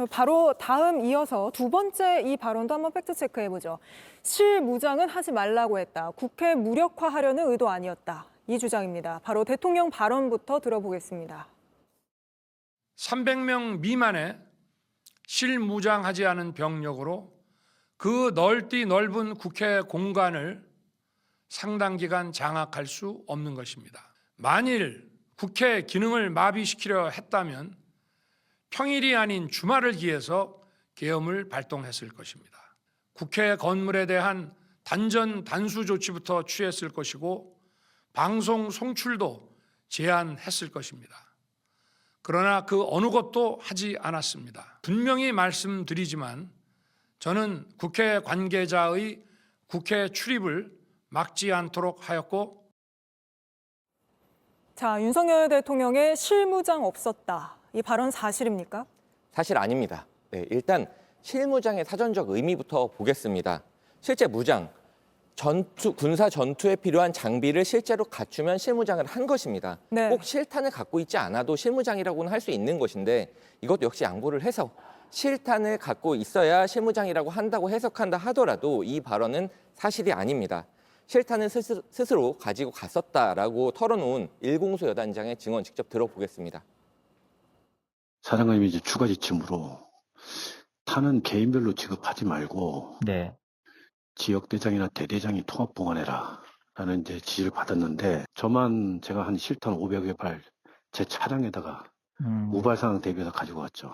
바로 다음 이어서 두 번째 이 발언도 한번 팩트 체크해보죠. 실무장은 하지 말라고 했다. 국회 무력화하려는 의도 아니었다. 이 주장입니다. 바로 대통령 발언부터 들어보겠습니다. 300명 미만의 실무장하지 않은 병력으로 그 넓은 국회 공간을 상당 기간 장악할 수 없는 것입니다. 만일 국회 기능을 마비시키려 했다면 평일이 아닌 주말을 기해서 계엄을 발동했을 것입니다. 국회 건물에 대한 단전 단수 조치부터 취했을 것이고 방송 송출도 제한했을 것입니다. 그러나 그 어느 것도 하지 않았습니다. 분명히 말씀드리지만 저는 국회 관계자의 국회 출입을 막지 않도록 하였고. 자, 윤석열 대통령의 실무장 없었다. 이 발언 사실입니까? 사실 아닙니다. 네, 일단 실무장의 사전적 의미부터 보겠습니다. 실제 무장, 군사 전투에 필요한 장비를 실제로 갖추면 실무장을 한 것입니다. 네. 꼭 실탄을 갖고 있지 않아도 실무장이라고는 할 수 있는 것인데 이것 역시 양보를 해서 실탄을 갖고 있어야 실무장이라고 한다고 해석한다 하더라도 이 발언은 사실이 아닙니다. 실탄을 스스로 가지고 갔었다라고 털어놓은 일공수 여단장의 증언 직접 들어보겠습니다. 사령관님이 이제 추가 지침으로 탄은 개인별로 지급하지 말고 네. 지역대장이나 대대장이 통합 보관해라 라는 이제 지시를 받았는데 저만 제가 한 실탄 500여 발 제 차량에다가 우발 상황 대비해서 가지고 왔죠.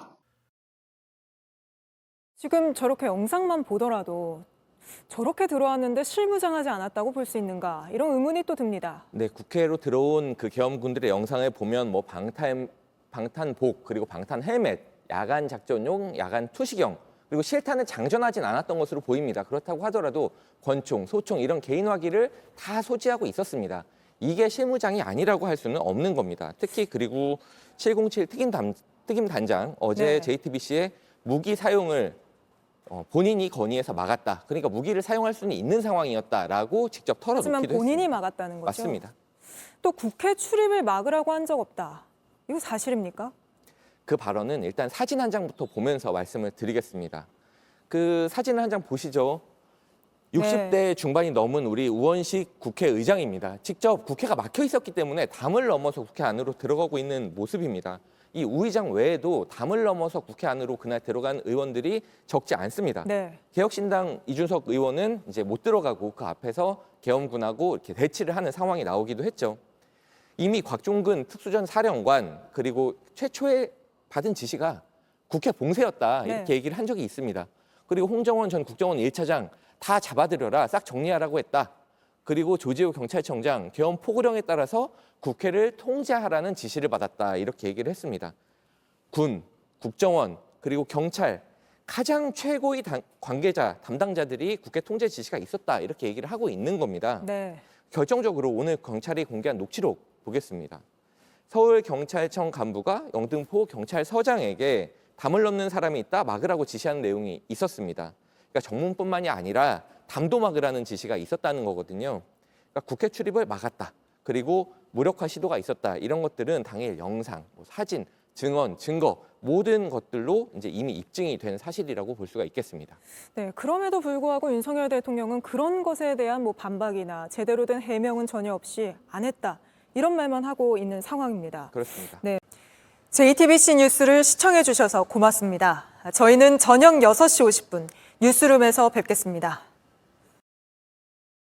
지금 저렇게 영상만 보더라도 저렇게 들어왔는데 실무장하지 않았다고 볼 수 있는가? 이런 의문이 또 듭니다. 네, 국회로 들어온 그 계엄군들의 영상을 보면 뭐 방탄복 그리고 방탄 헬멧, 야간 작전용, 야간 투시경 그리고 실탄을 장전하진 않았던 것으로 보입니다. 그렇다고 하더라도 권총, 소총 이런 개인 화기를 다 소지하고 있었습니다. 이게 실무장이 아니라고 할 수는 없는 겁니다. 특히 그리고 707 특임 단장 어제 네. JTBC에 무기 사용을 본인이 건의해서 막았다. 그러니까 무기를 사용할 수는 있는 상황이었다라고 직접 털어놓기도 하지만 본인이 했습니다. 막았다는 거죠? 맞습니다. 또 국회 출입을 막으라고 한 적 없다. 이거 사실입니까? 그 발언은 일단 사진 한 장부터 보면서 말씀을 드리겠습니다. 그 사진 한 장 보시죠. 60대 중반이 넘은 우리 우원식 국회의장입니다. 직접 국회가 막혀 있었기 때문에 담을 넘어서 국회 안으로 들어가고 있는 모습입니다. 이 우 의장 외에도 담을 넘어서 국회 안으로 그날 들어간 의원들이 적지 않습니다. 네. 개혁신당 이준석 의원은 이제 못 들어가고 그 앞에서 계엄군하고 이렇게 대치를 하는 상황이 나오기도 했죠. 이미 곽종근 특수전 사령관 그리고 최초에 받은 지시가 국회 봉쇄였다 이렇게 네. 얘기를 한 적이 있습니다. 그리고 홍정원 전 국정원 1차장 다 잡아들여라 싹 정리하라고 했다. 그리고 조지호 경찰청장 계엄 포고령에 따라서 국회를 통제하라는 지시를 받았다 이렇게 얘기를 했습니다. 군, 국정원 그리고 경찰 가장 최고의 관계자 담당자들이 국회 통제 지시가 있었다 이렇게 얘기를 하고 있는 겁니다. 네. 결정적으로 오늘 경찰이 공개한 녹취록 보겠습니다. 서울경찰청 간부가 영등포 경찰서장에게 담을 넘는 사람이 있다 막으라고 지시하는 내용이 있었습니다. 그러니까 정문뿐만이 아니라 담도 막으라는 지시가 있었다는 거거든요. 그러니까 국회 출입을 막았다. 그리고 무력화 시도가 있었다. 이런 것들은 당일 영상, 사진, 증언, 증거 모든 것들로 이제 이미 입증이 된 사실이라고 볼 수가 있겠습니다. 네, 그럼에도 불구하고 윤석열 대통령은 그런 것에 대한 반박이나 제대로 된 해명은 전혀 없이 안 했다. 이런 말만 하고 있는 상황입니다. 그렇습니다. 네, JTBC 뉴스를 시청해 주셔서 고맙습니다. 저희는 저녁 6시 50분 뉴스룸에서 뵙겠습니다.